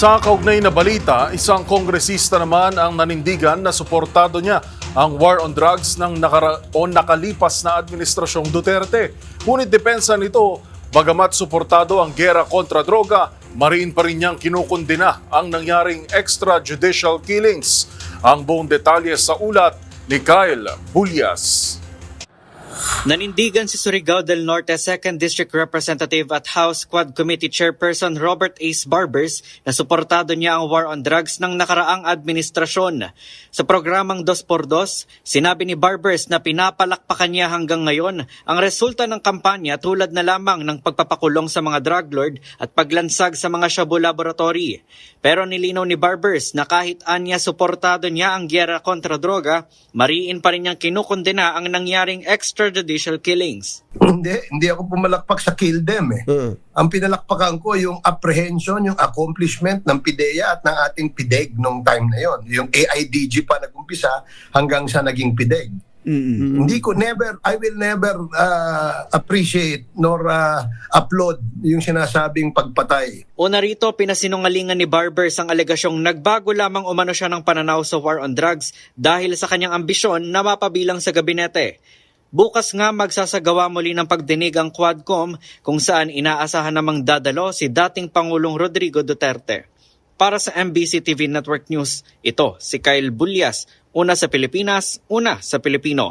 Sa kaugnay na balita, isang kongresista naman ang nanindigan na suportado niya ang war on drugs ng nakalipas na administrasyong Duterte. Ngunit depensa nito, bagamat suportado ang gera kontra droga, mariin pa rin niyang kinukundina ang nangyaring extrajudicial killings. Ang buong detalye sa ulat ni Kyle Bulyas. Nanindigan si Surigao del Norte 2nd District Representative at House Quad Committee Chairperson Robert Ace Barbers na suportado niya ang war on drugs ng nakaraang administrasyon. Sa programang 2x2, sinabi ni Barbers na pinapalakpakan niya hanggang ngayon ang resulta ng kampanya tulad na lamang ng pagpapakulong sa mga drug lord at paglansag sa mga shabu laboratory. Pero nilinaw ni Barbers na kahit anya suportado niya ang giyera kontra droga, mariin pa rin niyang kinukundina ang nangyaring extrajudicial killings. Hindi ako pumalakpak sa kill them eh. Ang pinalakpakan ko yung apprehension, yung accomplishment ng PIDEA at ng ating PIDEG nung time na yon. Yung AIDG pa nag-umpisa hanggang sa naging PIDEG. I will never appreciate nor applaud yung sinasabing pagpatay. Una rito, pinasinungalingan ni Barbers ang alegasyong nagbago lamang umano siya ng pananaw sa war on drugs dahil sa kanyang ambisyon na mapabilang sa gabinete. Bukas nga magsasagawa muli ng pagdinig ang Quadcom kung saan inaasahan namang dadalo si dating Pangulong Rodrigo Duterte. Para sa MBC TV Network News, ito si Kyle Bulyas, una sa Pilipinas, una sa Pilipino.